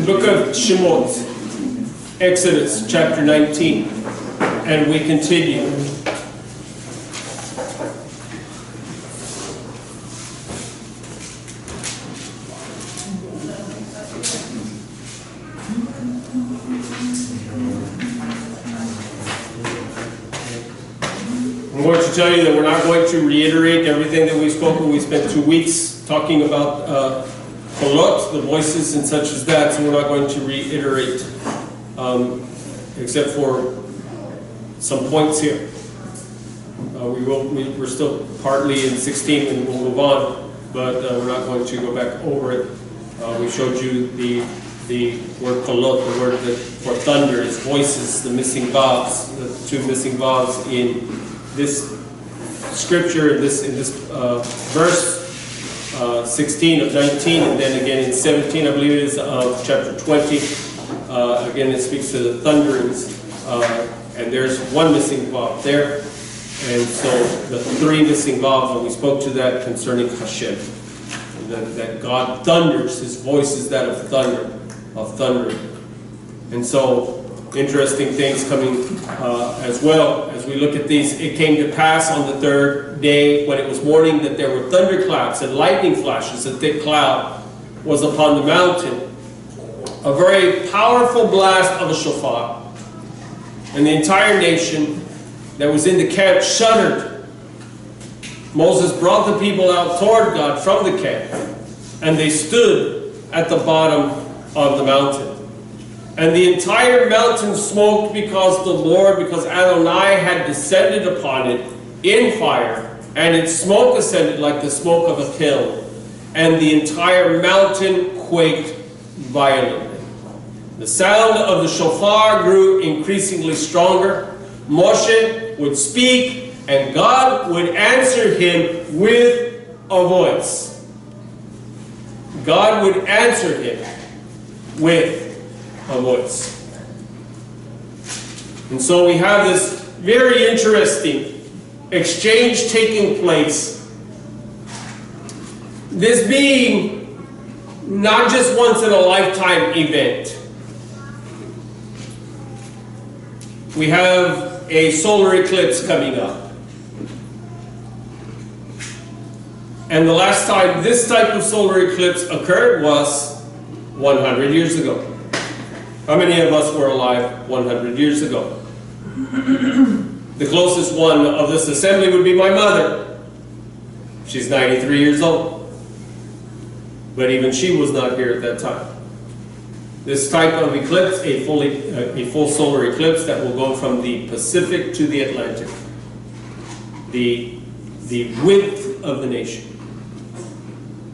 The book of Shemot, Exodus chapter 19, and we continue. I'm going to tell you that we're not going to reiterate everything that we spoke when we spent 2 weeks talking about Kolot, the voices and such as that, so we're not going to reiterate except for some points here. We're still partly in 16 and we'll move on, but we're not going to go back over it. We showed you the word Kolot, the word that for thunder is voices, the missing vowels, the two missing vowels in this scripture, in this verse 16 of 19, and then again in 17, I believe it is, of chapter 20. Again, it speaks to the thunderings, and there's one missing vowel there, and so the three missing vowels, and we spoke to that concerning Hashem, that God thunders, His voice is that of thunder, of thundering. And so interesting things coming as well as we look at these. It came to pass on the third day when it was morning that there were thunderclaps and lightning flashes. A thick cloud was upon the mountain, a very powerful blast of a shofar, and the entire nation that was in the camp shuddered. Moses brought the people out toward God from the camp, and they stood at the bottom of the mountain. And the entire mountain smoked because Adonai had descended upon it in fire, and its smoke ascended like the smoke of a kiln, and the entire mountain quaked violently. The sound of the shofar grew increasingly stronger. Moshe would speak, and God would answer him with a voice. God would answer him with a voice. And so we have this very interesting exchange taking place. This being not just once in a lifetime event. We have a solar eclipse coming up. And the last time this type of solar eclipse occurred was 100 years ago. How many of us were alive 100 years ago? The closest one of this assembly would be my mother. She's 93 years old. But even she was not here at that time. This type of eclipse, a full solar eclipse that will go from the Pacific to the Atlantic. The width of the nation.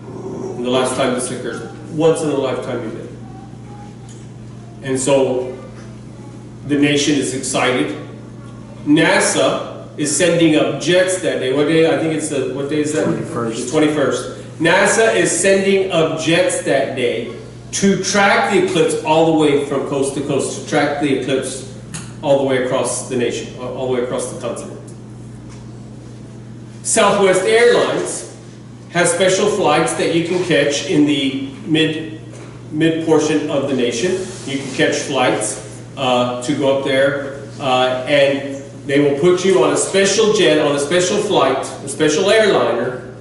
And the last time this occurred, once in a lifetime event. And so the nation is excited. NASA is sending up jets that day. What day? I think it's what day is that? 21st. The 21st. NASA is sending up jets that day to track the eclipse all the way from coast to coast, to track the eclipse all the way across the nation, all the way across the continent. Southwest Airlines has special flights that you can catch in the mid portion of the nation. You can catch flights to go up there, and they will put you on a special jet, on a special flight, a special airliner,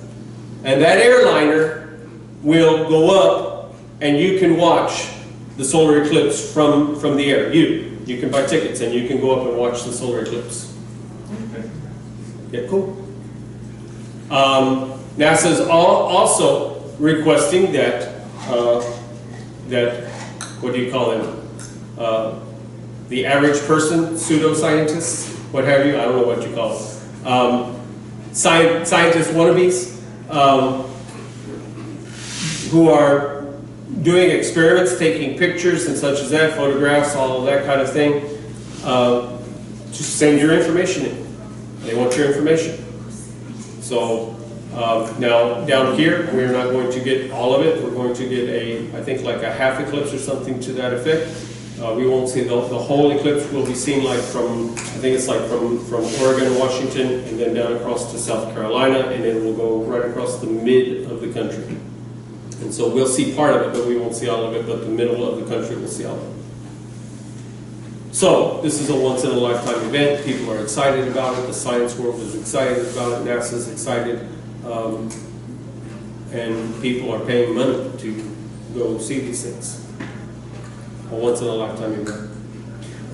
and that airliner will go up and you can watch the solar eclipse from the air. You can buy tickets and you can go up and watch the solar eclipse. Okay. Yeah, cool. NASA is also requesting that what do you call them? The average person, pseudoscientists, what have you, I don't know what you call them. Scientist wannabes who are doing experiments, taking pictures and such as that, photographs, all of that kind of thing, just send your information in. They want your information. So now down here, we're not going to get all of it. We're going to get I think like a half eclipse or something to that effect. We won't see the whole eclipse. Will be seen like from, I think it's like from Oregon, Washington, and then down across to South Carolina, and then we'll go right across the mid of the country. And And so we'll see part of it, but we won't see all of it, but the middle of the country will see all of it. So, this is a once-in-a-lifetime event. People are excited about it. The science world is excited about it. NASA's excited. And people are paying money to go see these things. A once-in-a-lifetime event.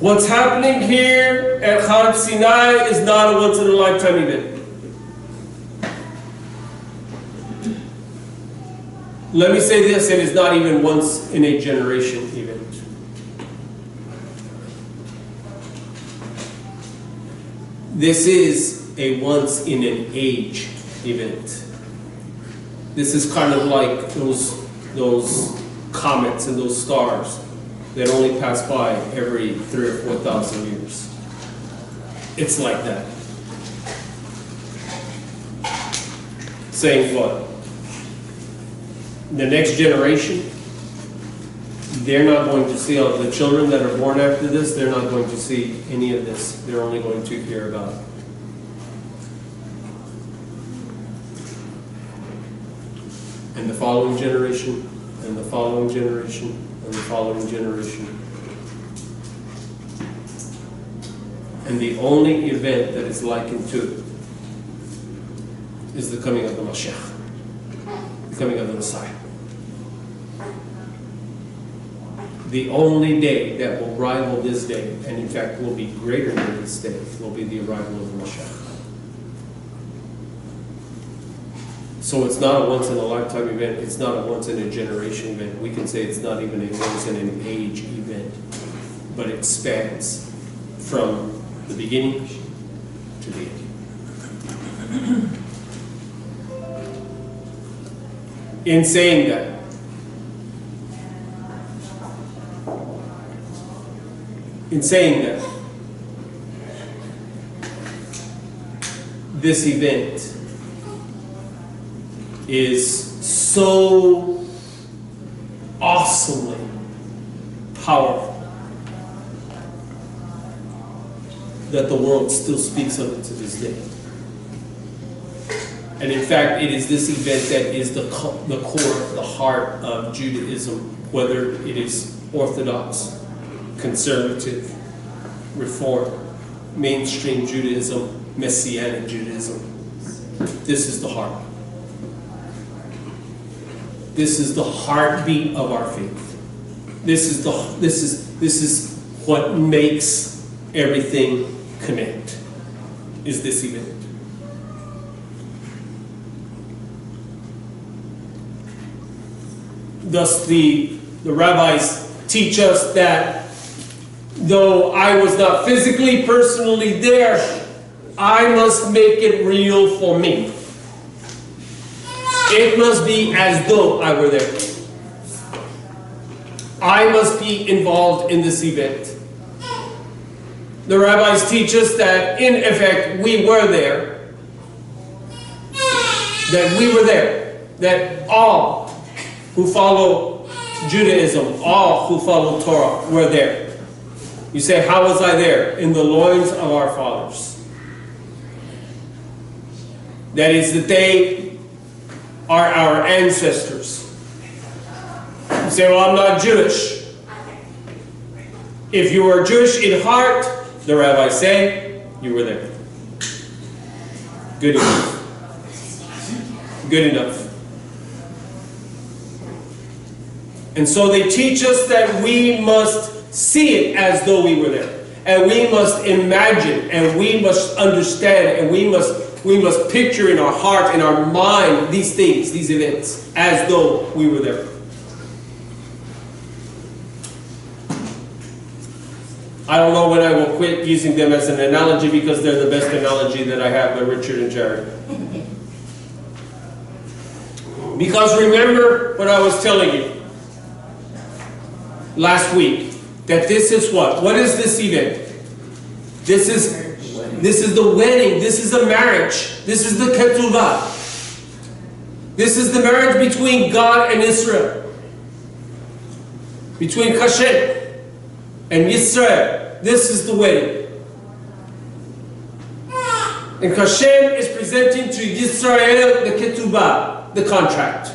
What's happening here at Har Sinai is not a once-in-a-lifetime event. Let me say this, it is not even once-in-a-generation event. This is a once-in-an-age event. This is kind of like those comets and those stars that only pass by every 3,000 or 4,000 years. It's like that. Saying what? The next generation, they're not going to see, the children that are born after this, they're not going to see any of this. They're only going to hear about it. And the following generation, and the following generation, and the following generation. And the only event that is likened to it is the coming of the Mashiach, the coming of the Messiah. The only day that will rival this day, and in fact will be greater than this day, will be the arrival of the Mashiach. So it's not a once-in-a-lifetime event. It's not a once-in-a-generation event. We can say it's not even a once-in-an-age event. But it spans from the beginning to the end. In saying that, this event is so awesomely powerful that the world still speaks of it to this day. And in fact, it is this event that is the core, the heart of Judaism, whether it is Orthodox, Conservative, Reform, mainstream Judaism, Messianic Judaism. This is the heart. This is the heartbeat of our faith. This is what makes everything connect. Is this event? Thus, the rabbis teach us that though I was not physically, personally there, I must make it real for me. It must be as though I were there. I must be involved in this event. The rabbis teach us that, in effect, we were there. That we were there. That all who follow Judaism, all who follow Torah, were there. You say, how was I there? In the loins of our fathers. That is, that they are our ancestors. You say, well, I'm not Jewish. If you are Jewish in heart, the rabbis say, you were there. Good enough. Good enough. And so they teach us that we must see it as though we were there. And we must imagine, and we must understand, and we must picture in our heart, in our mind, these things, these events, as though we were there. I don't know when I will quit using them as an analogy, because they're the best analogy that I have by Richard and Jared. Because remember what I was telling you last week, that this is what? What is this event? This is the wedding. This is the marriage. This is the ketubah. This is the marriage between God and Israel. Between Hashem and Yisrael. This is the wedding. And Hashem is presenting to Yisrael the ketubah, the contract.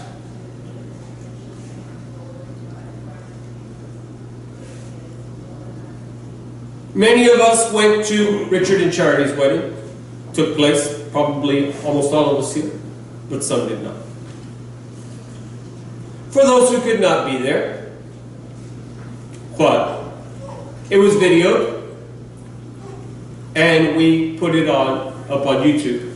Many of us went to Richard and Charity's wedding. Took place, probably almost all of us here, but some did not. For those who could not be there, what? It was videoed, and we put it up on YouTube,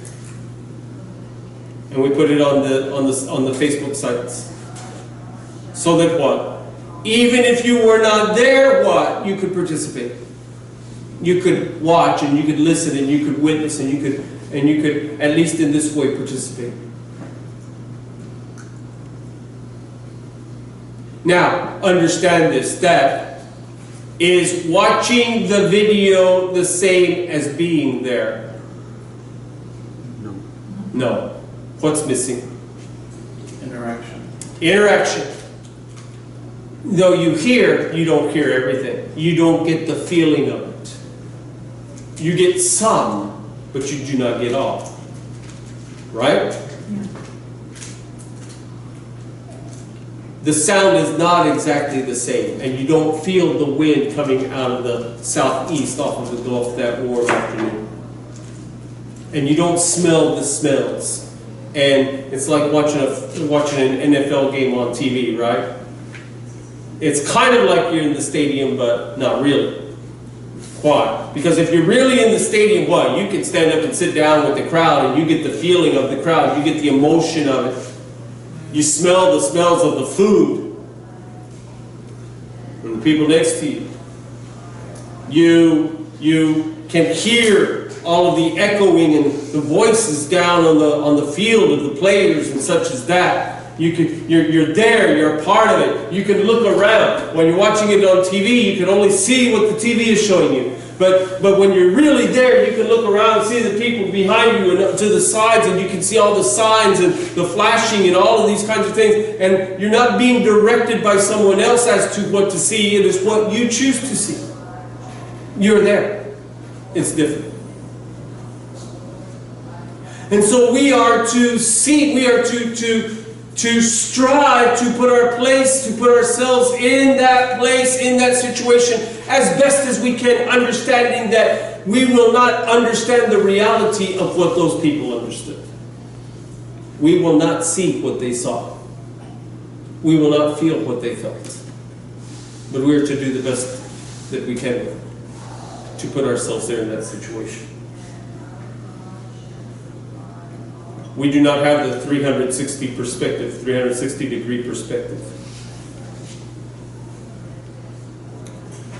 and we put it on the Facebook sites, so that what? Even if you were not there, what? You could participate. You could watch, and you could listen, and you could witness, and you could at least in this way participate. Now, understand this, that is watching the video the same as being there? No. No. What's missing? Interaction. Interaction. Though you hear, you don't hear everything. You don't get the feeling of it. You get some, but you do not get all. Right? Yeah. The sound is not exactly the same, and you don't feel the wind coming out of the southeast off of the Gulf that warm afternoon. And you don't smell the smells. And it's like watching an NFL game on TV, right? It's kind of like you're in the stadium, but not really. Why? Because if you're really in the stadium, what? You can stand up and sit down with the crowd, and you get the feeling of the crowd. You get the emotion of it. You smell the smells of the food and the people next to you. You can hear all of the echoing and the voices down on the field of the players and such as that. You're there, you're a part of it. You can look around. When you're watching it on TV, you can only see what the TV is showing you. But when you're really there, you can look around and see the people behind you and to the sides, and you can see all the signs and the flashing and all of these kinds of things. And you're not being directed by someone else as to what to see. It is what you choose to see. You're there. It's different. And so we are to seek, we are to strive to put ourselves in that place, in that situation, as best as we can, understanding that we will not understand the reality of what those people understood. We will not see what they saw. We will not feel what they felt. But we are to do the best that we can to put ourselves there in that situation. We do not have the 360 degree perspective.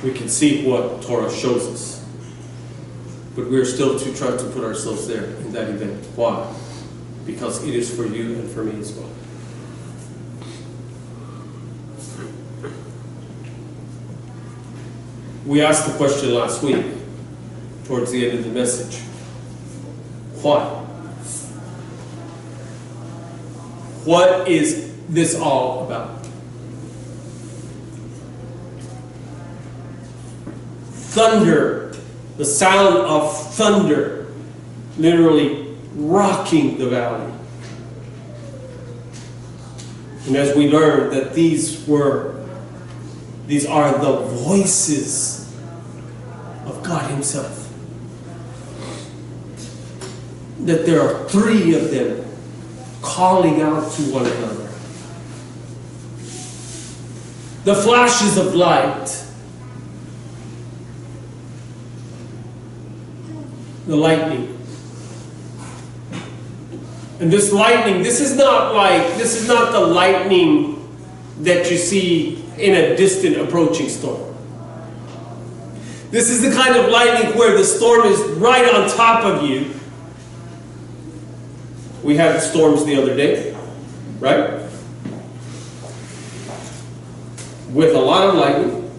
We can see what Torah shows us. But we are still to try to put ourselves there in that event. Why? Because it is for you and for me as well. We asked the question last week, towards the end of the message. Why? What is this all about? Thunder, the sound of thunder, literally rocking the valley. And as we learned that these are the voices of God Himself. That there are three of them calling out to one another. The flashes of light. The lightning. And this lightning, this is not the lightning that you see in a distant approaching storm. This is the kind of lightning where the storm is right on top of you. We had storms the other day, right? With a lot of lightning.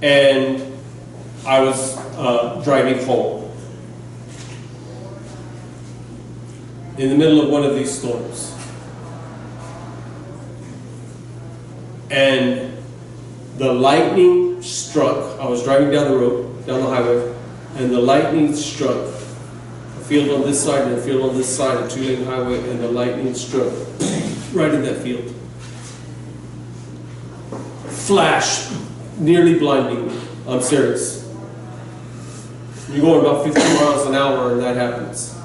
And I was driving home in the middle of one of these storms. And the lightning struck. I was driving down the road, down the highway, and the lightning struck. Field on this side and a field on this side, a two-lane highway, and the lightning struck right in that field. Flash, nearly blinding me. I'm serious. You're going about 50 miles an hour and that happens.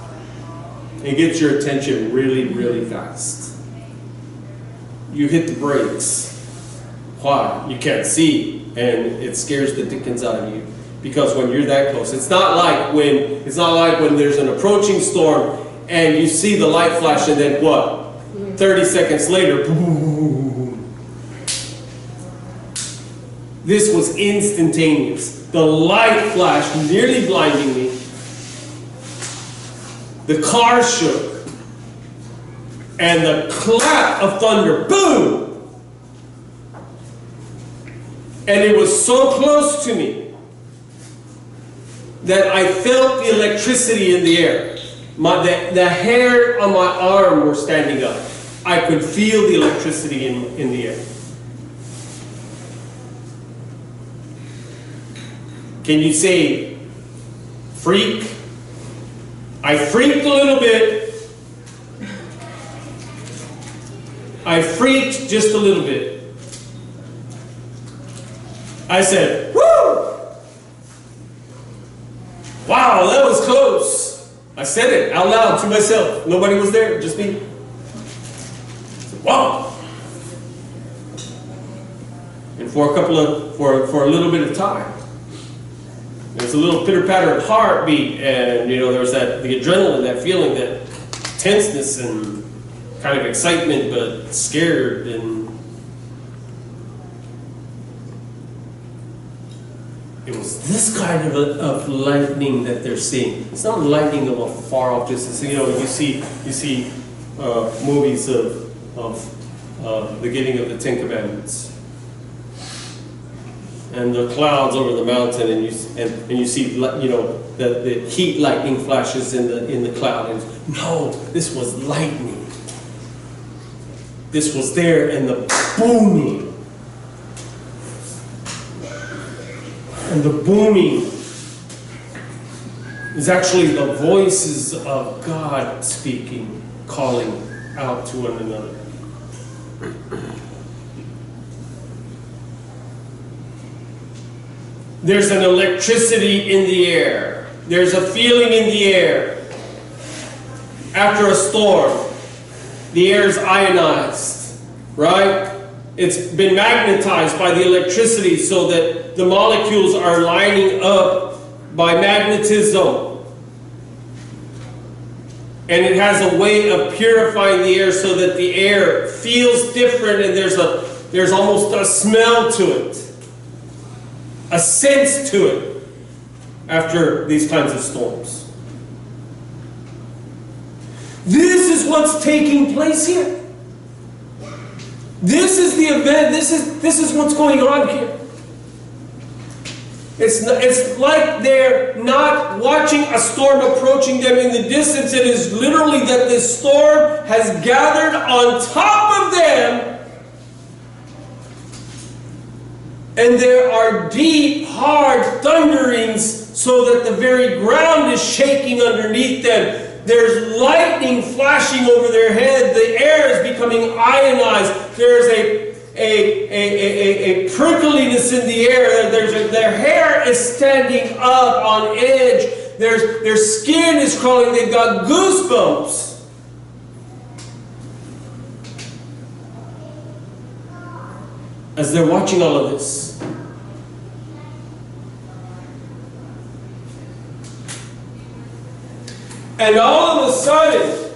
It gets your attention really, really fast. You hit the brakes. Why? You can't see, and it scares the dickens out of you. Because when you're that close, it's not like when there's an approaching storm and you see the light flash and then what? 30 seconds later, boom. This was instantaneous. The light flashed, nearly blinding me. The car shook. And the clap of thunder, boom! And it was so close to me that I felt the electricity in the air. The hair on my arm were standing up. I could feel the electricity in the air. Can you say freak? I freaked a little bit. I freaked just a little bit. I said, woo! Wow, that was close. I said it out loud to myself. Nobody was there, just me. I said, wow. And for a little bit of time, there's a little pitter-patter of heartbeat, and there's the adrenaline, that feeling, that tenseness and kind of excitement, but scared. And it was this kind of lightning that they're seeing. It's not lightning of a far off distance. You see movies of the giving of the Ten Commandments, and the clouds over the mountain, and you see the heat lightning flashes in the cloud. And no, this was lightning. This was there, and the booming. And the booming is actually the voices of God speaking, calling out to one another. There's an electricity in the air. There's a feeling in the air. After a storm, the air is ionized, right? It's been magnetized by the electricity so that the molecules are lining up by magnetism. And it has a way of purifying the air so that the air feels different, and there's almost a smell to it, a sense to it after these kinds of storms. This is what's taking place here. This is the event. This is what's going on here. It's like they're not watching a storm approaching them in the distance. It is literally that this storm has gathered on top of them, and there are deep, hard thunderings so that the very ground is shaking underneath them. There's lightning flashing over their head. The air is becoming ionized. There's a prickliness in the air. Their hair is standing up on edge. Their skin is crawling. They've got goosebumps. As they're watching all of this. And all of a sudden,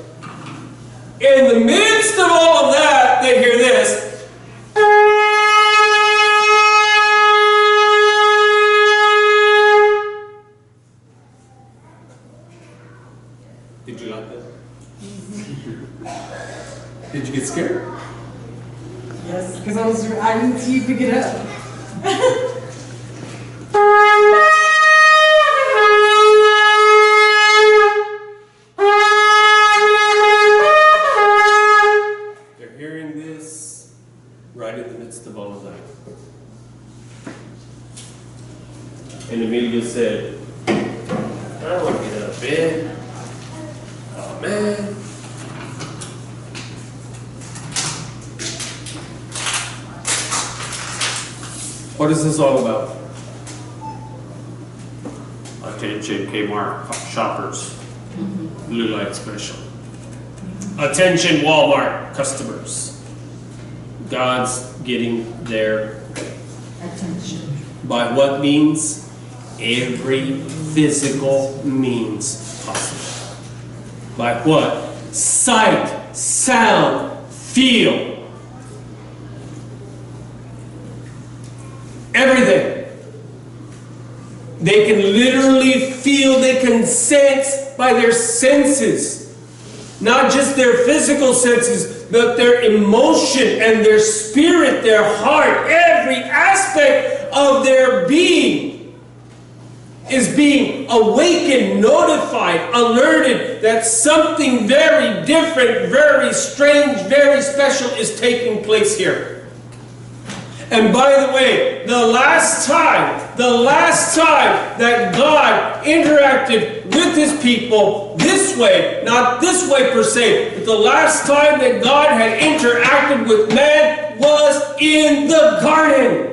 in the midst of all of that, they hear this. Did you like that? Did you get scared? Yes, because I need to pick it up. And Amelia said, I don't want to get out of bed. Oh man. What is this all about? Attention Kmart shoppers. Blue light special. Attention Walmart customers. God's getting their Attention. by what means? Every physical means possible. By what? Sight, sound, feel. Everything. They can literally feel, they can sense by their senses. Not just their physical senses, but their emotion and their spirit, their heart, every aspect of their being is being awakened, notified, alerted that something very different, very strange, very special is taking place here. And by the way, the last time that God interacted with His people this way, not this way per se, but the last time that God had interacted with man was in the garden.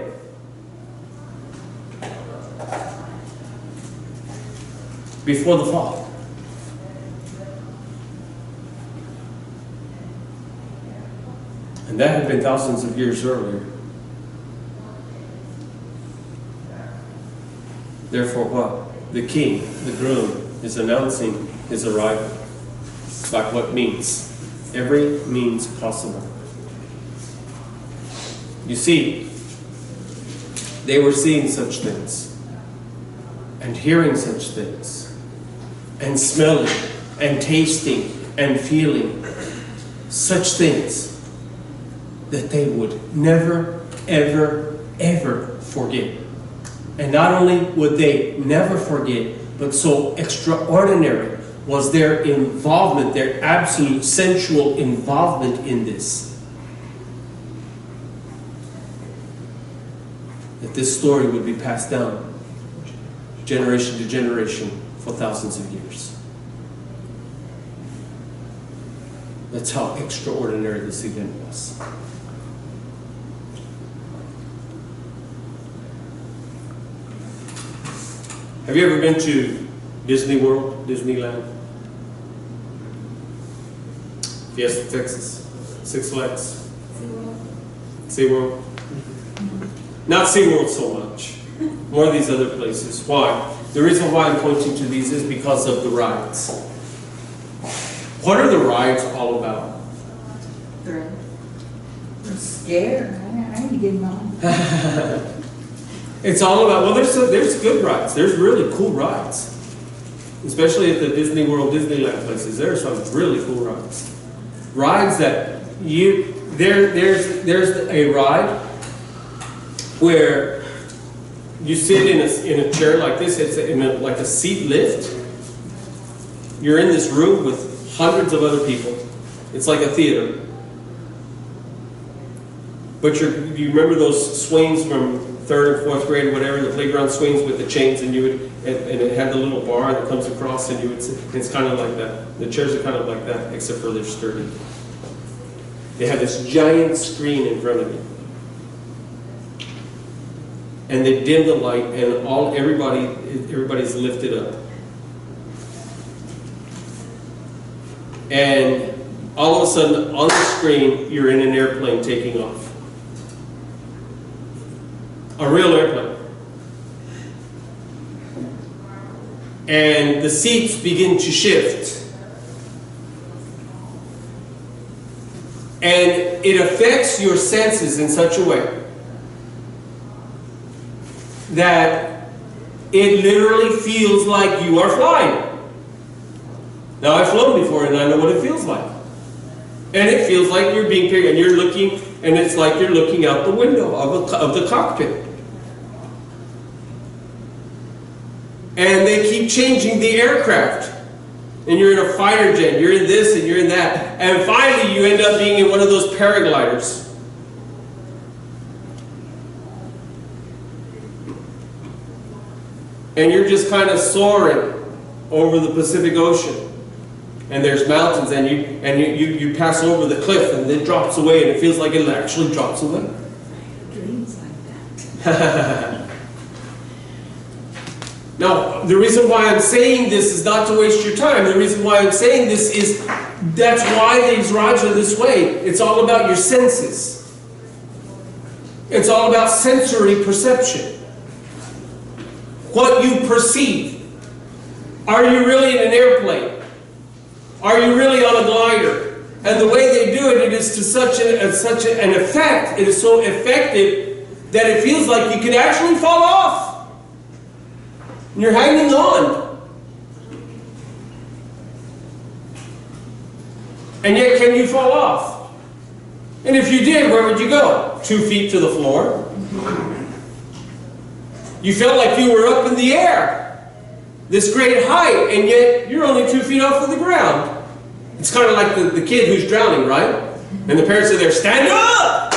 Before the fall. And that had been thousands of years earlier. Therefore what? The king, the groom, is announcing his arrival. By what means? Every means possible. You see, they were seeing such things, and hearing such things, and smelling, and tasting, and feeling such things that they would never, ever, ever forget. And not only would they never forget, but so extraordinary was their involvement, their absolute sensual involvement in this, that this story would be passed down generation to generation for thousands of years. That's how extraordinary this event was. Have you ever been to Disney World, Disneyland? Fiesta, Texas, Six Flags, SeaWorld. Not SeaWorld so much. More of these other places. Why? The reason why I'm pointing to these is because of the rides. What are the rides all about? They're scared. I need to get them on. It's all about, well, there's good rides. There's really cool rides. Especially at the Disney World, Disneyland places. There are some really cool rides. Rides that there's a ride where you sit in a chair like this. It's like a seat lift. You're in this room with hundreds of other people. It's like a theater. But you remember those swings from 3rd and 4th grade, whatever, the playground swings with the chains, and it had the little bar that comes across, and you would sit. It's kind of like that. The chairs are kind of like that, except for they're sturdy. They have this giant screen in front of you, and they dim the light, and everybody's lifted up, and all of a sudden on the screen you're in an airplane taking off. A real airplane. And the seats begin to shift. And it affects your senses in such a way that it literally feels like you are flying. Now, I've flown before and I know what it feels like. And it feels like you're being picked, and you're looking, and it's like you're looking out the window of the cockpit. And they keep changing the aircraft. And you're in a fighter jet, you're in this and you're in that. And finally you end up being in one of those paragliders. And you're just kind of soaring over the Pacific Ocean. And there's mountains, and you pass over the cliff, and it drops away, and it feels like it actually drops away. Dreams like Now, the reason why I'm saying this is not to waste your time. The reason why I'm saying this is that's why these rods are this way. It's all about your senses. It's all about sensory perception. What you perceive. Are you really in an airplane? Are you really on a glider? And the way they do it, it is to such an effect. It is so effective that it feels like you could actually fall off. You're hanging on. And yet, can you fall off? And if you did, where would you go? 2 feet to the floor? You felt like you were up in the air. This great height, and yet you're only 2 feet off of the ground. It's kind of like the kid who's drowning, right? And the parents are there, stand up!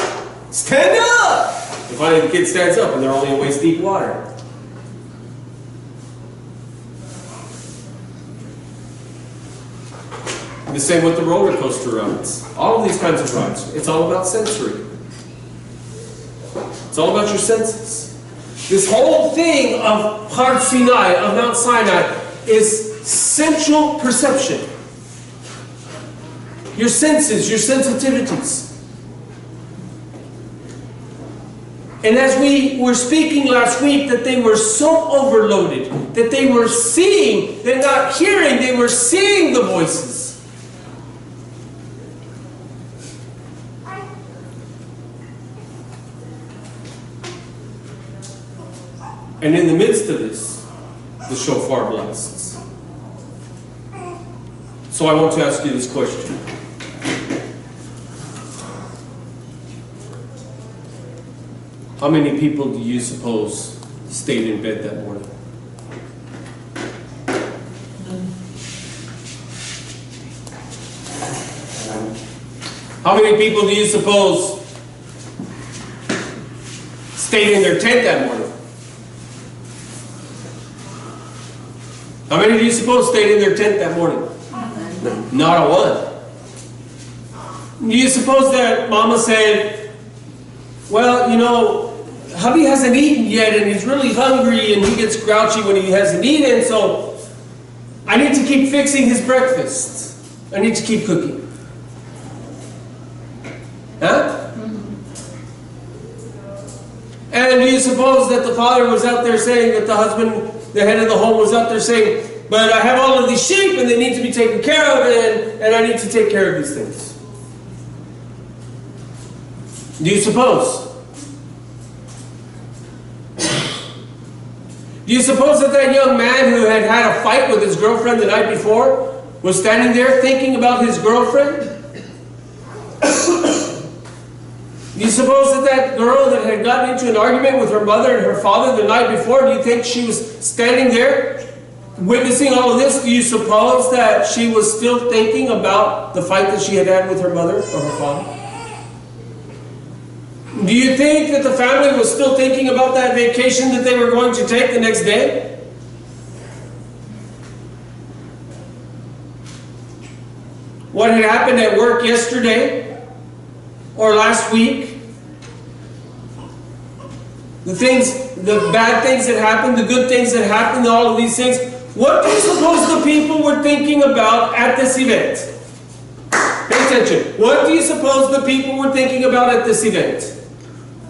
Stand up! And finally the kid stands up and they're only in waist deep water. The same with the roller coaster rides. All of these kinds of rides. It's all about sensory. It's all about your senses. This whole thing of Har Sinai, of Mount Sinai, is sensual perception. Your senses, your sensitivities. And as we were speaking last week, that they were so overloaded, that they were seeing, they're not hearing, they were seeing the voices. And in the midst of this, the shofar blasts. So I want to ask you this question. How many people do you suppose stayed in bed that morning? How many people do you suppose stayed in their tent that morning? How many do you suppose stayed in their tent that morning? Not a one. Do you suppose that Mama said, well, you know, hubby hasn't eaten yet and he's really hungry and he gets grouchy when he hasn't eaten, so I need to keep fixing his breakfast. I need to keep cooking. Huh? And do you suppose that the father was out there saying that the husband, the head of the home, was out there saying, but I have all of these sheep and they need to be taken care of and I need to take care of these things? Do you suppose? Do you suppose that that young man who had had a fight with his girlfriend the night before was standing there thinking about his girlfriend? Do you suppose that that girl that had gotten into an argument with her mother and her father the night before, do you think she was standing there witnessing all of this? Do you suppose that she was still thinking about the fight that she had had with her mother or her father? Do you think that the family was still thinking about that vacation that they were going to take the next day? What had happened at work yesterday or last week? The bad things that happened, the good things that happened, all of these things. What do you suppose the people were thinking about at this event? Pay attention. What do you suppose the people were thinking about at this event?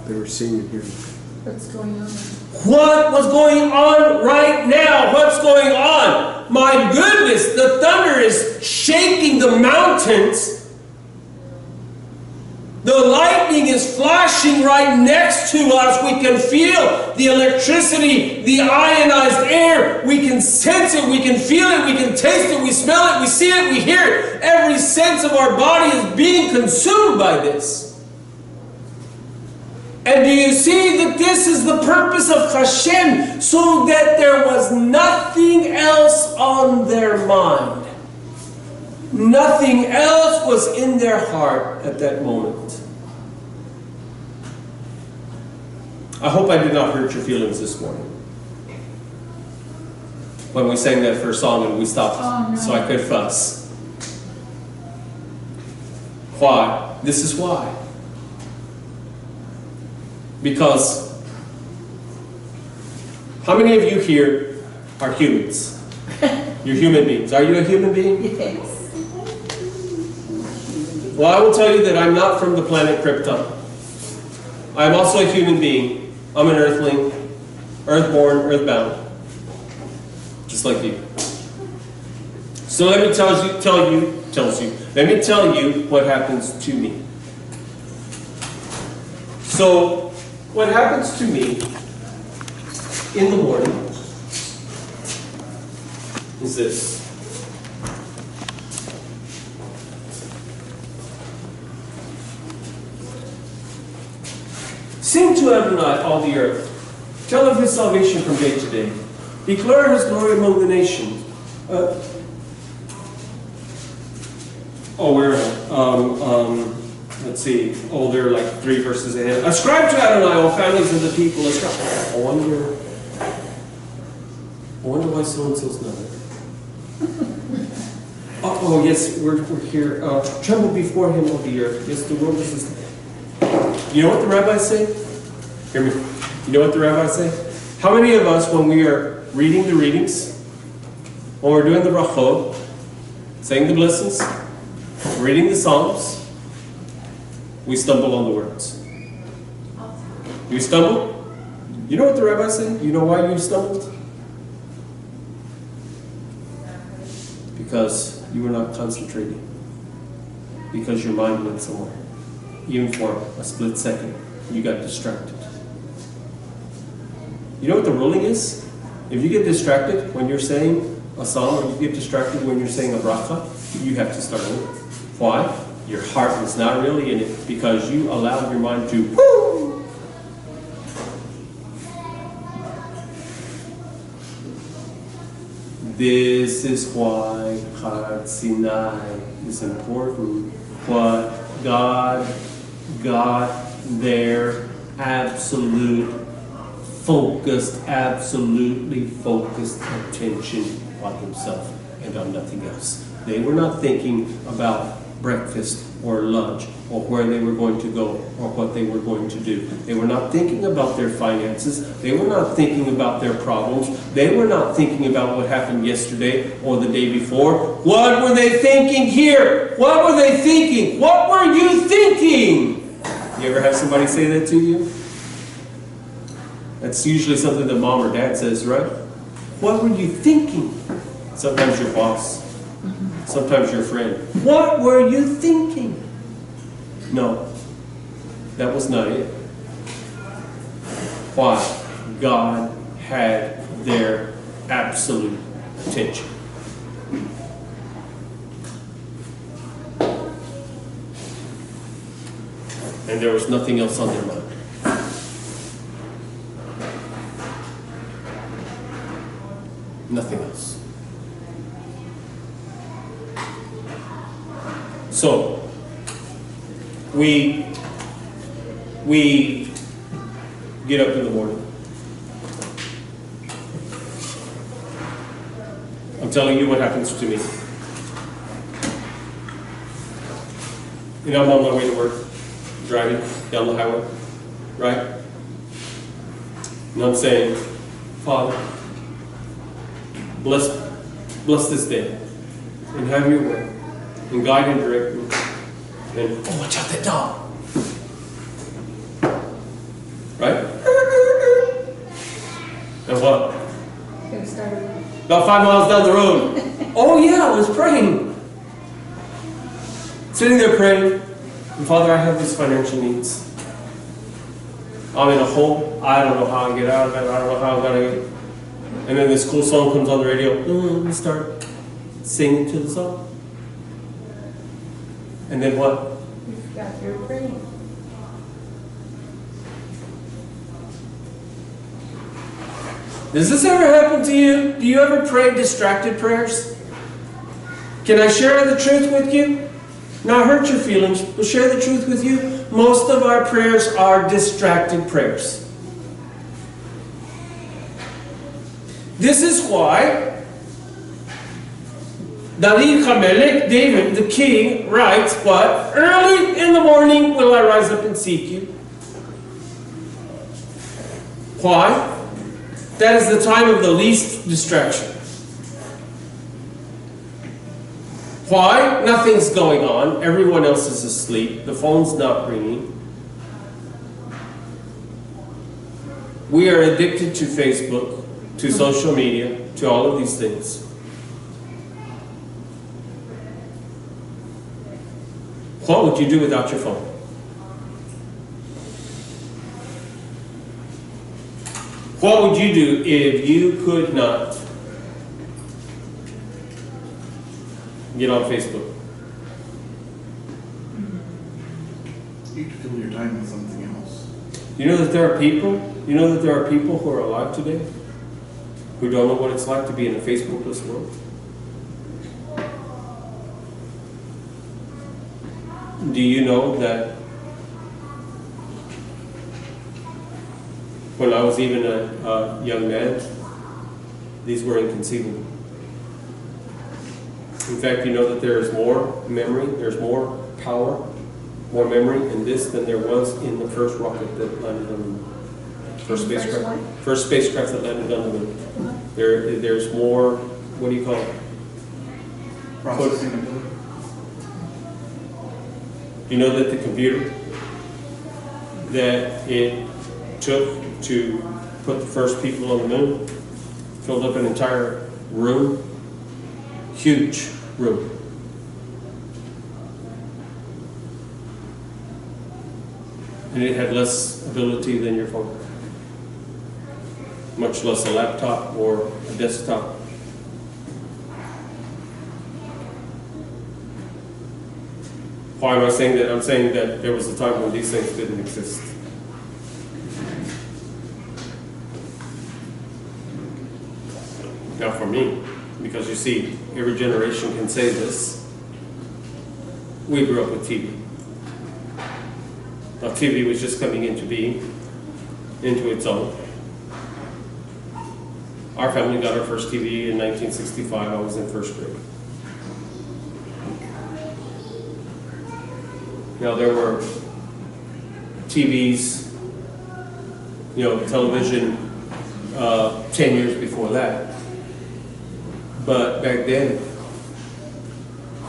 They were seeing and hearing. What's going on? What was going on right now? What's going on? My goodness, the thunder is shaking the mountains. The lightning is flashing right next to us. We can feel the electricity, the ionized air. We can sense it, we can feel it, we can taste it, we smell it, we see it, we hear it. Every sense of our body is being consumed by this. And do you see that this is the purpose of Hashem, so that there was nothing else on their mind? Nothing else was in their heart at that moment. I hope I did not hurt your feelings this morning when we sang that first song and we stopped so I could fuss. Why? This is why. Because How many of you here are humans? You're human beings. Are you a human being? Yes. Well, I will tell you that I'm not from the planet Krypton. I'm also a human being. I'm an earthling, earthborn, earthbound, just like you. So let me tell you what happens to me. So what happens to me in the morning is this. Sing to Adonai, all the earth. Tell of his salvation from day to day. Declare his glory among the nations. Let's see. Oh, there are like 3 verses ahead. Ascribe to Adonai, all families of the people. Ascribe. I wonder why so-and-so's not there. Oh, yes, we're here. Tremble before him, all the earth. Yes, the world is his. You know what the rabbis say? Hear me. You know what the rabbis say? How many of us, when we are reading the readings, when we're doing the brachot, saying the blessings, reading the Psalms, we stumble on the words? You stumble? You know what the rabbis say? You know why you stumbled? Because you were not concentrating. Because your mind went somewhere. Even for a split second, you got distracted. You know what the ruling is? If you get distracted when you're saying a psalm, or you get distracted when you're saying a bracha, you have to start over. Why? Your heart was not really in it because you allowed your mind to whoo. This is why Har Sinai is important. What God got their absolutely focused attention on himself and on nothing else. They were not thinking about breakfast or lunch or where they were going to go or what they were going to do. They were not thinking about their finances. They were not thinking about their problems. They were not thinking about what happened yesterday or the day before. What were they thinking here? What were they thinking? What were you thinking? You ever have somebody say that to you? That's usually something that mom or dad says, right? What were you thinking? Sometimes your boss. Sometimes your friend. What were you thinking? No, that was not it. Why? God had their absolute attention. And there was nothing else on their mind. Nothing else. So, we get up in the morning. I'm telling you what happens to me. You know, I'm on my way to work, driving down the highway, right? And I'm saying, Father, bless this day and have your way. And guide and direct me. And, oh, watch out that dog. Right? And what? About 5 miles down the road. Oh yeah, I was praying. Sitting there praying. And Father, I have these financial needs. I'm in a hole. I don't know how I get out of it. I don't know how I'm going to get. And then this cool song comes on the radio. We start singing to the song. And then what? You forgot your praying. Does this ever happen to you? Do you ever pray distracted prayers? Can I share the truth with you? Not hurt your feelings, but share the truth with you. Most of our prayers are distracted prayers. This is why David, the king, writes what? Early in the morning will I rise up and seek you. Why? That is the time of the least distraction. Why? Nothing's going on. Everyone else is asleep. The phone's not ringing. We are addicted to Facebook, to social media, to all of these things. What would you do without your phone? What would you do if you could not get on Facebook? You could fill your time with something else. You know that there are people who are alive today who don't know what it's like to be in a Facebookless world? Do you know that when I was even a young man, these were inconceivable? In fact, you know that there is more memory, there's more power, more memory in this than there was in the first rocket that landed on the moon. First spacecraft that landed on the moon. There's more, what do you call it? Processing ability. You know that the computer that it took to put the first people on the moon filled up an entire room, huge room. And it had less ability than your phone, much less a laptop or a desktop. Why am I saying that? I'm saying that there was a time when these things didn't exist. Now for me, because you see, every generation can say this, we grew up with TV. Now TV was just coming into being, into its own. Our family got our first TV in 1965. I was in first grade. Now there were TVs, television 10 years before that. But back then,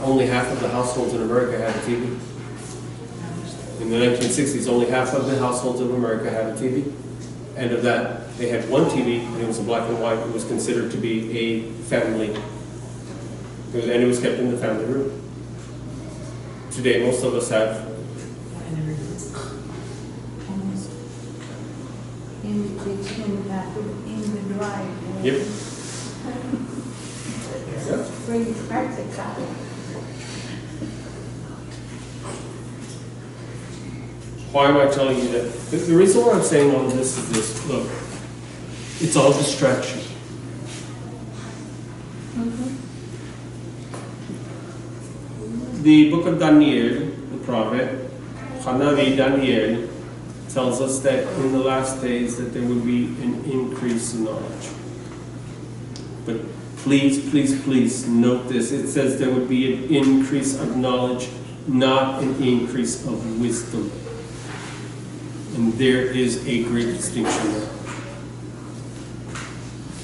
only half of the households in America had a TV. In the 1960s, only half of the households of America had a TV. And of that, they had one TV, and it was a black and white. It was considered to be a family. And it was kept in the family room. Today, most of us have. In the kitchen, in the driveway. Yep. Very practical. Why am I telling you that? The reason why I'm saying all of this is this. Look, it's all distraction. The book of Daniel, the prophet, Hanavi Daniel, tells us that in the last days that there will be an increase in knowledge. But please, please, please note this. It says there would be an increase of knowledge, not an increase of wisdom. And there is a great distinction there.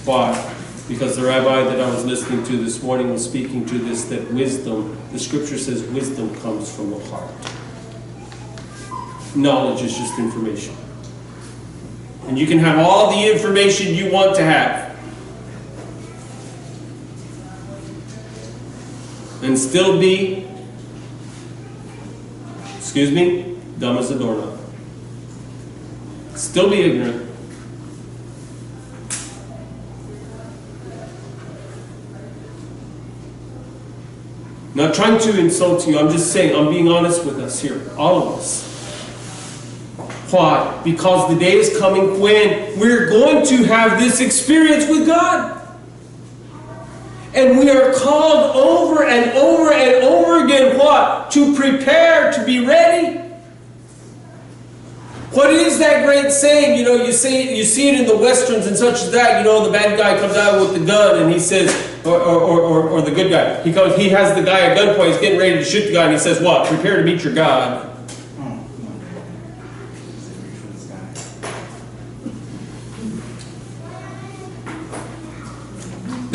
Why? Because the rabbi that I was listening to this morning was speaking to this, that wisdom, the scripture says wisdom comes from the heart. Knowledge is just information. And you can have all the information you want to have. And still be, dumb as a doorknob. Still be ignorant. Not trying to insult you, I'm just saying, I'm being honest with us here, all of us. Why? Because the day is coming when we're going to have this experience with God. And we are called over and over and over again, what? To prepare, to be ready. What is that great saying? You see it in the westerns and such as that. The bad guy comes out with the gun and he says, or the good guy. He has the guy at gunpoint, he's getting ready to shoot the guy, and he says, what? Prepare to meet your God.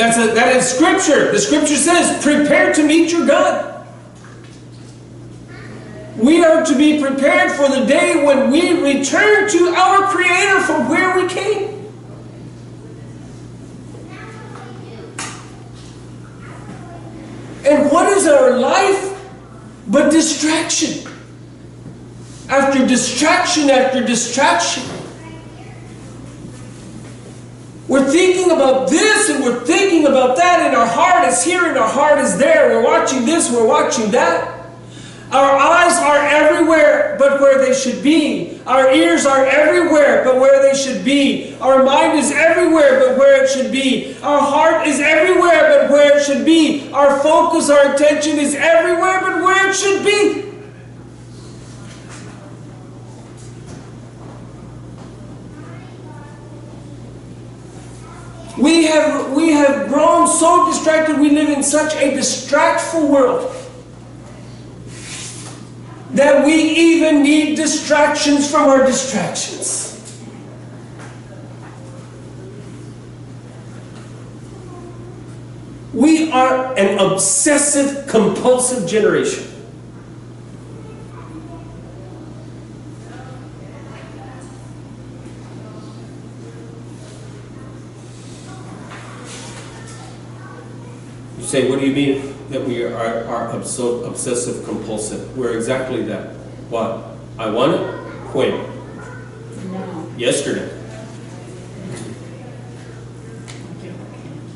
That is Scripture. The Scripture says, prepare to meet your God. We are to be prepared for the day when we return to our Creator from where we came. And what is our life but distraction? After distraction after distraction. We're thinking about this and we're thinking about that, and our heart is here and our heart is there. We're watching this, we're watching that. Our eyes are everywhere but where they should be. Our ears are everywhere but where they should be. Our mind is everywhere but where it should be. Our heart is everywhere but where it should be. Our focus, our attention is everywhere but where it should be. We have grown so distracted. We live in such a distractful world that we even need distractions from our distractions. We are an obsessive, compulsive generation. You say, what do you mean that we are so obsessive compulsive? We're exactly that. What? I want it? When? No. Yesterday.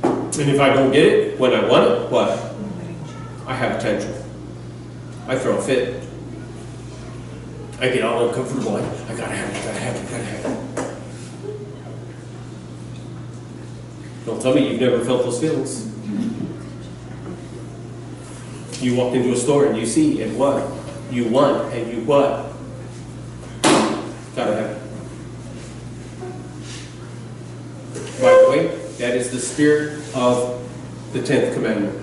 And if I don't get it when I want it, what? I have a tantrum. I throw a fit. I get all uncomfortable. I gotta have it, gotta have it, gotta have it. Don't tell me you've never felt those feelings. You walk into a store and you see and what? You want and you what? Gotta have it. By the way, that is the spirit of the 10th commandment.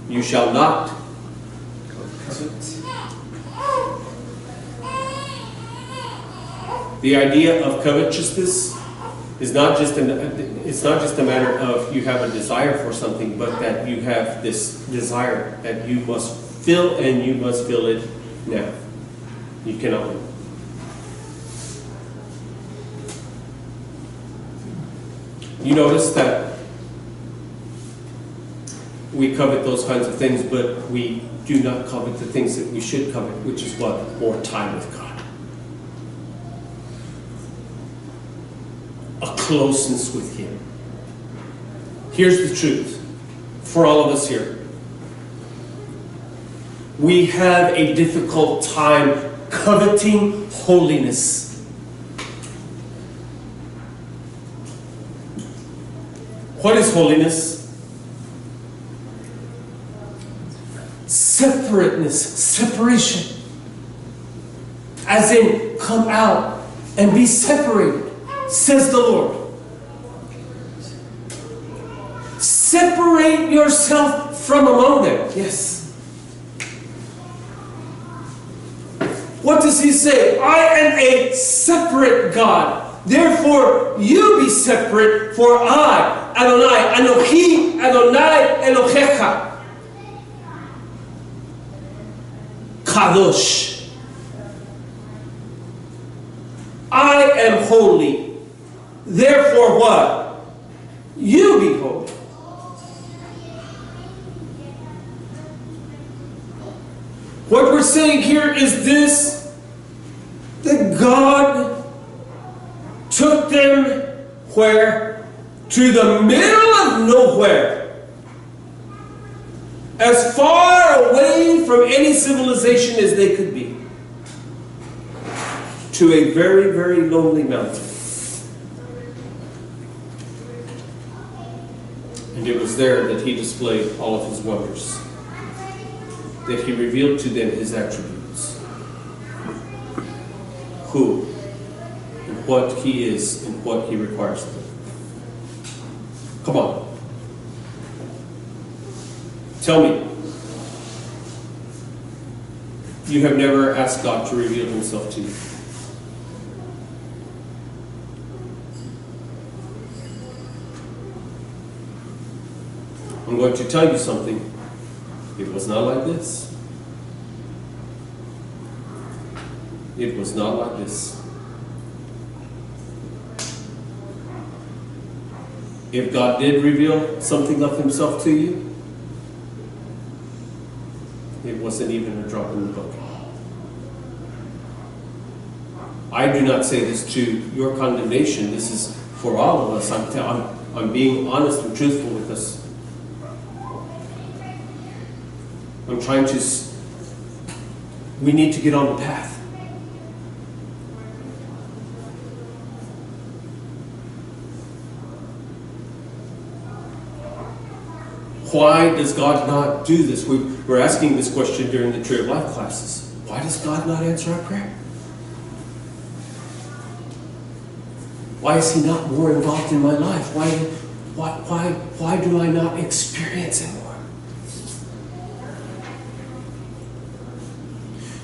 You shall not covet. The idea of covetousness is not just it's not just a matter of you have a desire for something, but that you have this desire that you must fill, and you must fill it now. You cannot wait. You notice that we covet those kinds of things, but we do not covet the things that we should covet, which is what? More time with God. A closeness with Him. Here's the truth for all of us here. We have a difficult time coveting holiness. What is holiness? Separateness, separation. As in, come out and be separated, says the Lord. Separate yourself from among them. Yes. What does He say? I am a separate God. Therefore, you be separate, for I, Adonai, Anochi, Adonai, Elohecha. Kadosh. I am holy. Therefore what? You be holy. What we're saying here is this, that God took them where? To the middle of nowhere. As far away from any civilization as they could be. To a very, very lonely mountain. And it was there that He displayed all of His wonders. That He revealed to them His attributes. Who and what He is and what He requires of them. Come on. Tell me. You have never asked God to reveal Himself to you. I'm going to tell you something. It was not like this. It was not like this. If God did reveal something of himself to you, it wasn't even a drop in the bucket. I do not say this to your condemnation. This is for all of us. I'm being honest and truthful with us. I'm trying to... We need to get on the path. Why does God not do this? We're asking this question during the Tree of Life classes. Why does God not answer our prayer? Why is he not more involved in my life? Why do I not experience him more?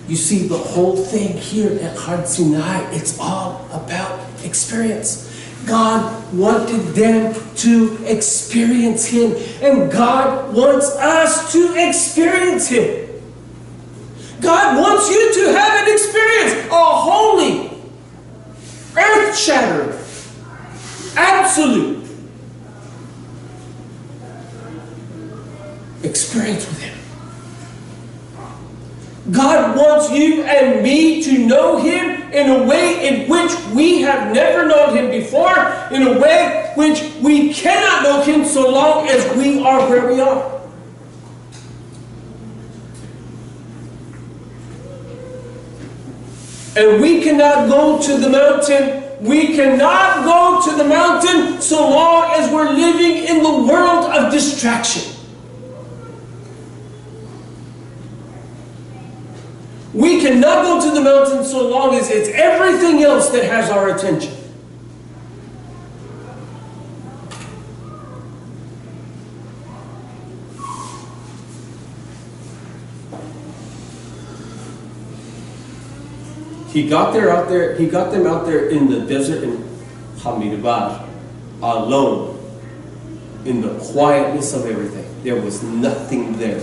You see, the whole thing here at Har Sinai, it's all about experience. God wanted them to experience him, and God wants us to experience him. God wants you to have an experience, a holy, earth-shattering, absolute experience with him. God wants you and me to know him in a way in which we have never known him before, in a way which we cannot know him so long as we are where we are. And we cannot go to the mountain. We cannot go to the mountain so long as we're living in the world of distraction. We cannot go to the mountain so long as it's everything else that has our attention. He got them out there in the desert in Hamidbar, alone, in the quietness of everything. There was nothing there.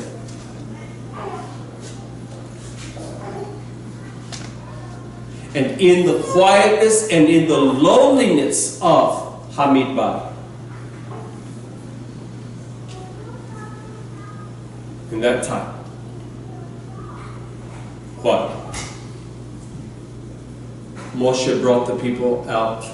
And in the quietness and in the loneliness of Hamidbar, in that time, what? Moshe brought the people out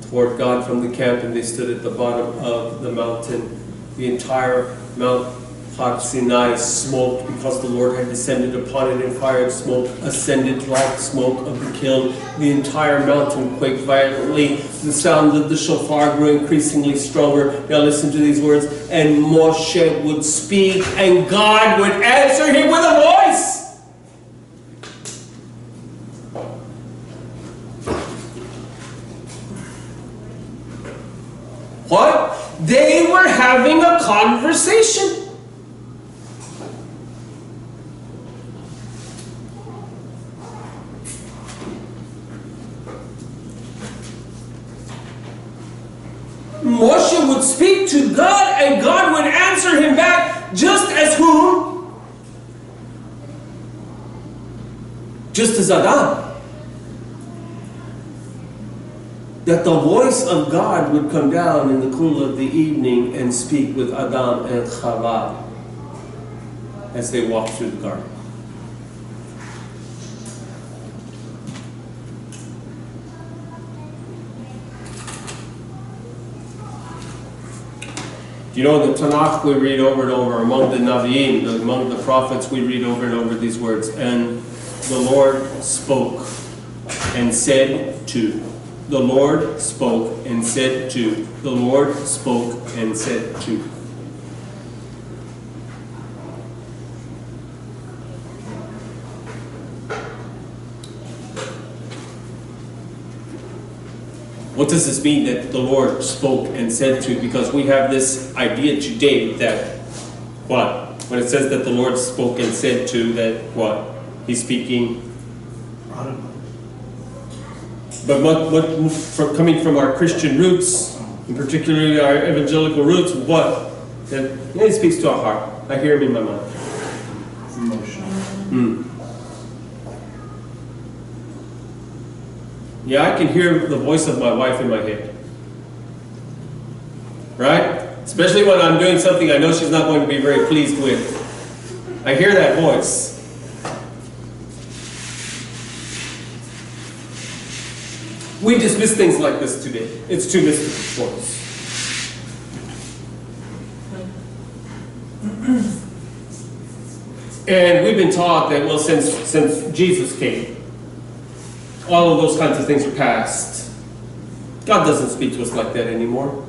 toward God from the camp, and they stood at the bottom of the mountain. The entire Mount Har Sinai smoked because the Lord had descended upon it in fire and smoke ascended like smoke of the kiln. The entire mountain quaked violently. The sound of the shofar grew increasingly stronger. Now listen to these words. And Moshe would speak, and God would answer him with a voice. What? They were having a conversation. Moshe would speak to God, and God would answer him back, just as whom? Just as Adam. That the voice of God would come down in the cool of the evening and speak with Adam and Chava as they walked through the garden. You know, in the Tanakh we read over and over, among the Naviim, among the prophets, we read over and over these words. And the Lord spoke and said to. The Lord spoke and said to. The Lord spoke and said to. What does this mean that the Lord spoke and said to? Because we have this idea today that, what? When it says that the Lord spoke and said to, that what? He's speaking. But coming from our Christian roots, and particularly our evangelical roots, what? He speaks to our heart. I hear him in my mind. It's emotional. Yeah, I can hear the voice of my wife in my head. Right? Especially when I'm doing something I know she's not going to be very pleased with. I hear that voice. We dismiss things like this today. It's too mystical for us. And we've been taught that, well, since Jesus came, all of those kinds of things are past. God doesn't speak to us like that anymore.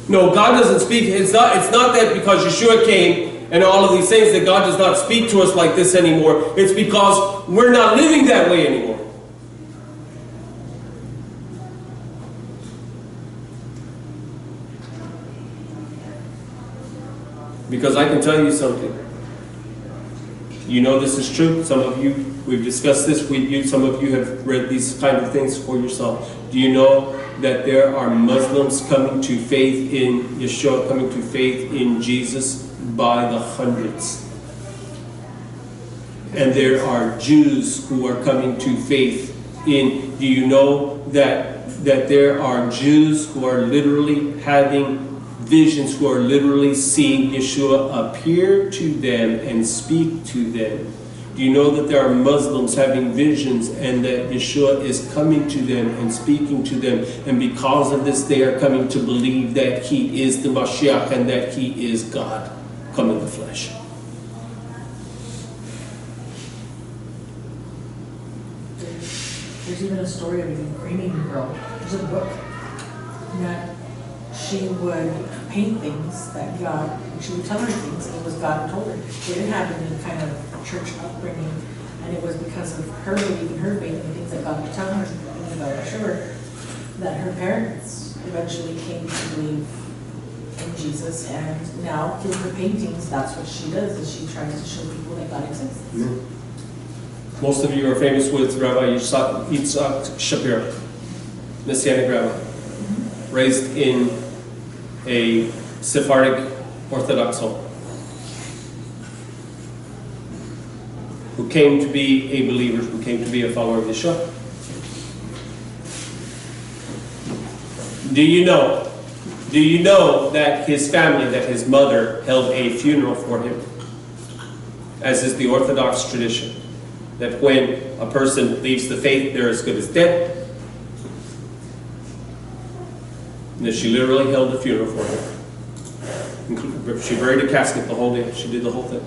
No, God doesn't speak. It's not that because Yeshua came and all of these things that God does not speak to us like this anymore. It's because we're not living that way anymore. Because I can tell you something. You know this is true. Some of you, we've discussed this with you. Some of you have read these kind of things for yourself. Do you know that there are Muslims coming to faith in Yeshua, coming to faith in Jesus by the hundreds? And there are Jews who are coming to faith in. Do you know that there are Jews who are literally having visions, who are literally seeing Yeshua appear to them and speak to them? Do you know that there are Muslims having visions and that Yeshua is coming to them and speaking to them, and because of this they are coming to believe that He is the Mashiach and that He is God come in the flesh? There's even a story of a Ukrainian girl. There's a book that she would paint things that God, she would tell her things, and it was God who told her. She didn't have any kind of church upbringing, and it was because of her believing, her faith, and the things that God was telling her, things about Yeshua, that her parents eventually came to believe in Jesus, and now through her paintings, that's what she does, is she tries to show people that God exists. Mm-hmm. Most of you are famous with Rabbi Yitzhak Shapiro, Messianic rabbi, raised in a Sephardic Orthodox home, who came to be a believer, who came to be a follower of Yeshua. Do you know that his family, that his mother held a funeral for him, as is the Orthodox tradition, that when a person leaves the faith, they're as good as dead? And that she literally held a funeral for him. She buried a casket the whole day. She did the whole thing.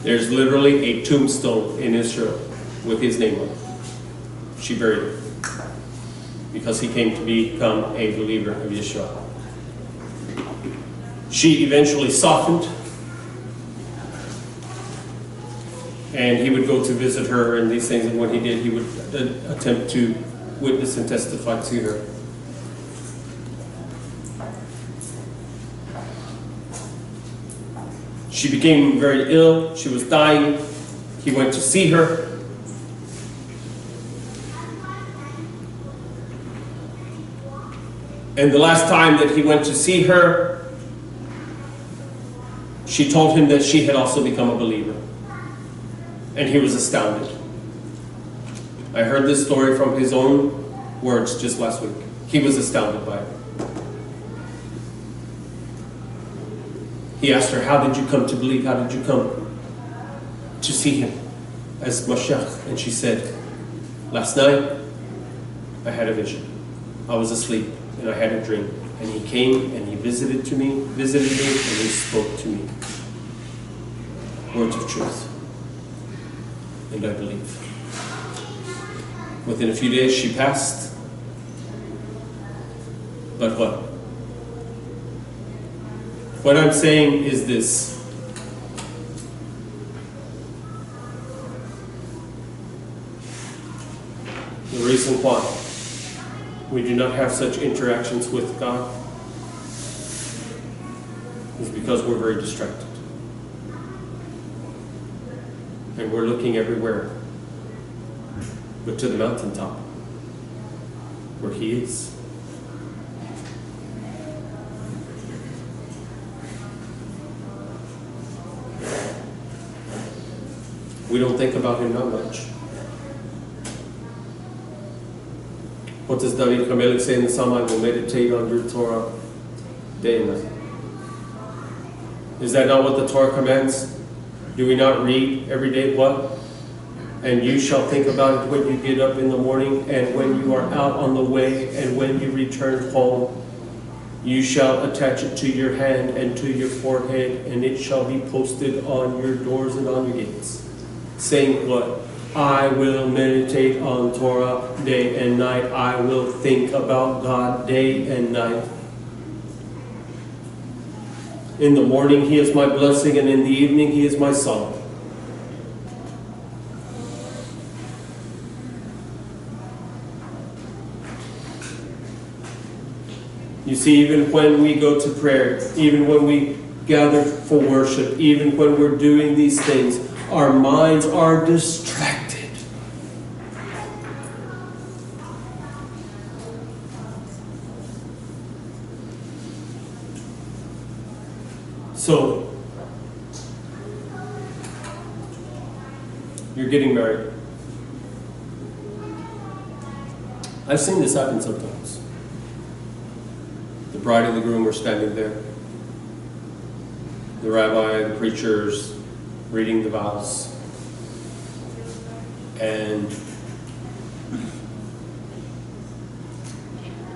There's literally a tombstone in Israel with his name on it. She buried it because he came to become a believer of Yeshua. She eventually softened, and he would go to visit her and these things, and when he did, he would attempt to witness and testify to her. She became very ill. She was dying. He went to see her. And the last time that he went to see her, she told him that she had also become a believer. And he was astounded. I heard this story from his own words just last week. He was astounded by it. He asked her, how did you come to believe? How did you come to see him as Mashiach? And she said, last night I had a vision. I was asleep and I had a dream. And he came and he visited me, and he spoke to me. Words of truth. And I believe. Within a few days she passed. But what? What I'm saying is this. The reason why we do not have such interactions with God is because we're very distracted. And we're looking everywhere but to the mountaintop where He is. We don't think about Him that much. What does David Hamelech say in the Psalm? I will meditate on your Torah day and night. Is that not what the Torah commands? Do we not read every day what? And you shall think about it when you get up in the morning, and when you are out on the way, and when you return home. You shall attach it to your hand and to your forehead, and it shall be posted on your doors and on your gates. Saying what? I will meditate on Torah day and night. I will think about God day and night. In the morning He is my blessing, and in the evening He is my song. You see, even when we go to prayer, even when we gather for worship, even when we're doing these things, our minds are distracted. So, you're getting married. I've seen this happen sometimes. The bride and the groom are standing there. The rabbi, the preachers, reading the vows. And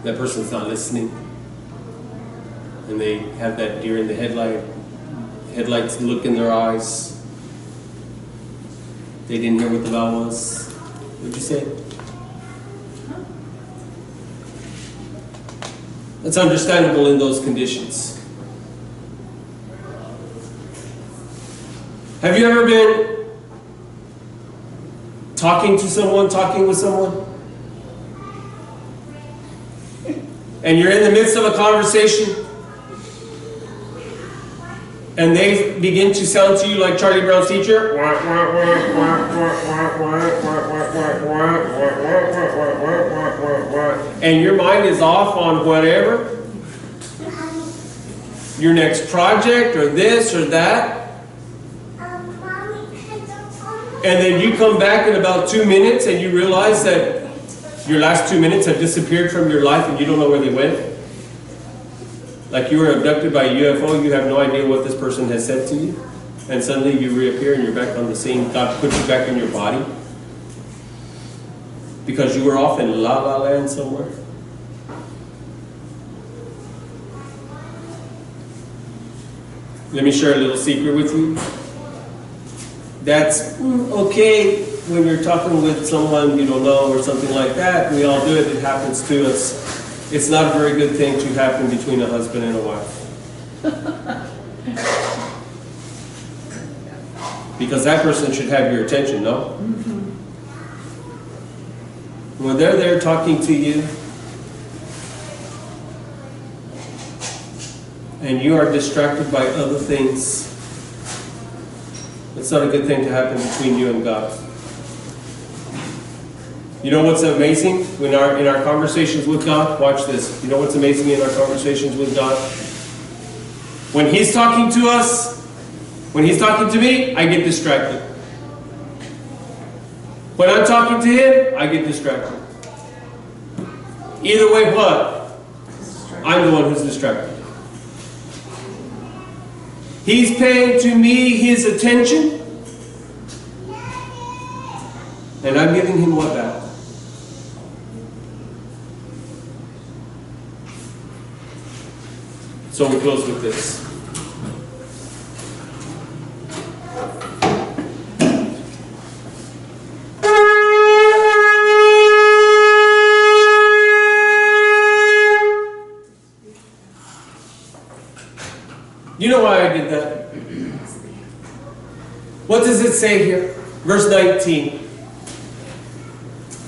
that person's not listening. And they have that deer in the headlights look in their eyes. They didn't hear what the vow was. What'd you say? It's understandable in those conditions. Have you ever been talking with someone, and you're in the midst of a conversation, and they begin to sound to you like Charlie Brown's teacher? And your mind is off on whatever, your next project or this or that. And then you come back in about 2 minutes and you realize that your last 2 minutes have disappeared from your life and you don't know where they went. Like you were abducted by a UFO, you have no idea what this person has said to you. And suddenly you reappear and you're back on the scene. God put you back in your body. Because you were off in La La Land somewhere. Let me share a little secret with you. That's okay when you're talking with someone you don't know or something like that. We all do it. It happens to us. It's not a very good thing to happen between a husband and a wife. Because that person should have your attention, no? When they're there talking to you, and you are distracted by other things, it's not a good thing to happen between you and God. You know what's amazing? In our conversations with God, watch this. You know what's amazing in our conversations with God? When He's talking to us, when He's talking to me, I get distracted. When I'm talking to Him, I get distracted. Either way, what? I'm the one who's distracted. He's paying to me His attention, and I'm giving Him what back? So we close with this. You know why I did that? What does it say here? Verse 19.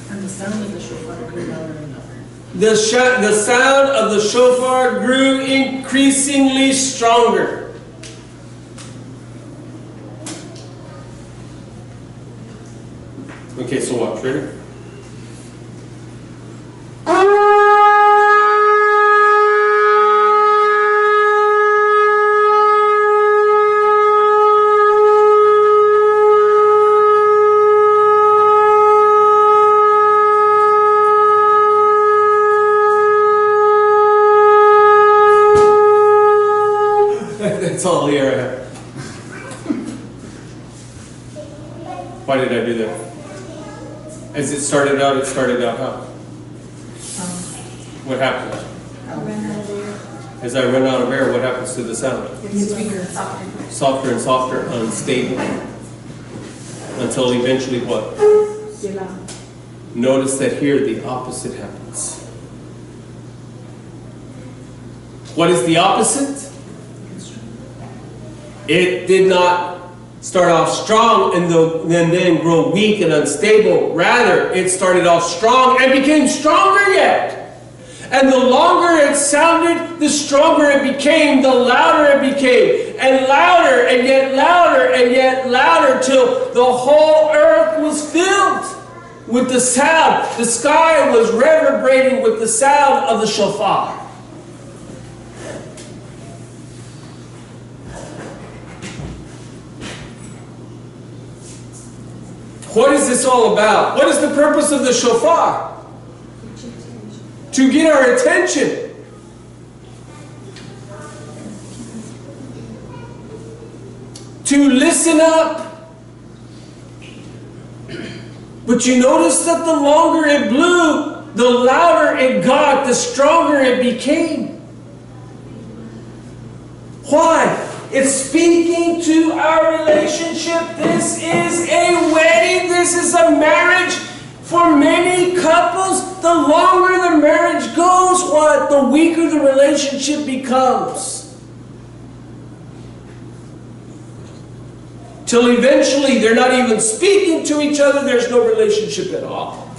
And the sound of the shofar grew louder and louder. The sound of the shofar grew increasingly stronger. Okay, so watch. Ready? Why did I do that? As it started out how? What happened? Ran out of air. As I run out of air, what happens to the sound? It's bigger. Softer and softer, unstable, until eventually what? Selah. Notice that here the opposite happens. What is the opposite? It did not start off strong and then grow weak and unstable. Rather, it started off strong and became stronger yet. And the longer it sounded, the stronger it became, the louder it became. And louder, and yet louder, and yet louder, till the whole earth was filled with the sound. The sky was reverberating with the sound of the shofar. What is this all about? What is the purpose of the shofar? To get our attention. To listen up. But you notice that the longer it blew, the louder it got, the stronger it became. Why? It's speaking to our relationship. This is a wedding. This is a marriage. For many couples, the longer the marriage goes, what? The weaker the relationship becomes. Till eventually they're not even speaking to each other. There's no relationship at all.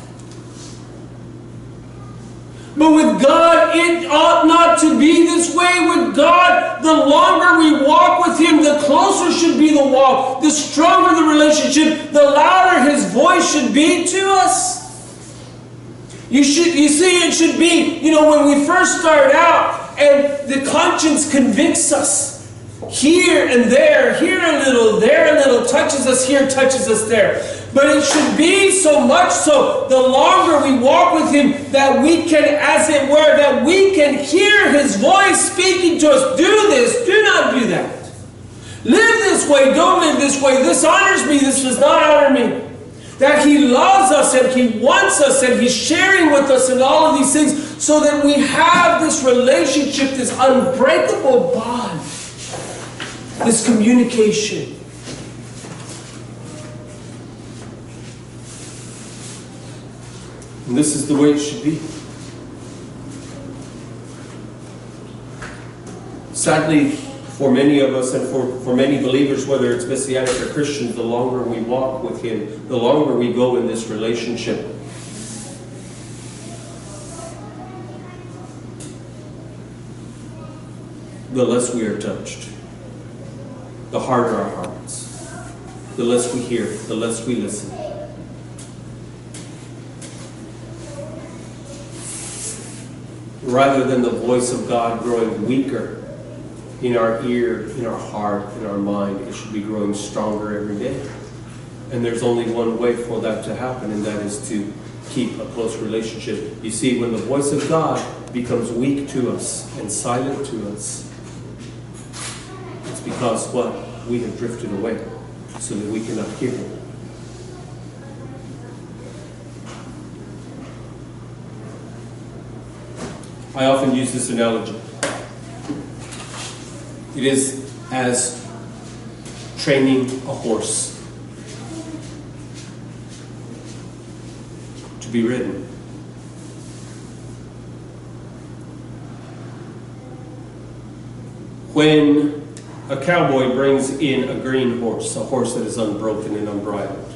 But with God, it ought not to be this way. With God, the longer we walk with Him, the closer should be the walk, the stronger the relationship, the louder His voice should be to us. You see, it should be, when we first start out and the conscience convicts us. Here and there, here a little, there a little, touches us here, touches us there. But it should be so much so, the longer we walk with Him, that we can, as it were, that we can hear His voice speaking to us. Do this, do not do that. Live this way, don't live this way. This honors me, this does not honor me. That He loves us and He wants us and He's sharing with us in all of these things, so that we have this relationship, this unbreakable bond, this communication. And this is the way it should be. Sadly, for many of us and for many believers, whether it's Messianic or Christians, the longer we walk with Him, the longer we go in this relationship, the less we are touched, the harder our hearts, the less we hear, the less we listen. Rather than the voice of God growing weaker in our ear, in our heart, in our mind, it should be growing stronger every day. And there's only one way for that to happen, and that is to keep a close relationship. You see, when the voice of God becomes weak to us and silent to us, it's because what? We have drifted away so that we cannot hear Him. I often use this analogy. It is as training a horse to be ridden. When a cowboy brings in a green horse, a horse that is unbroken and unbridled,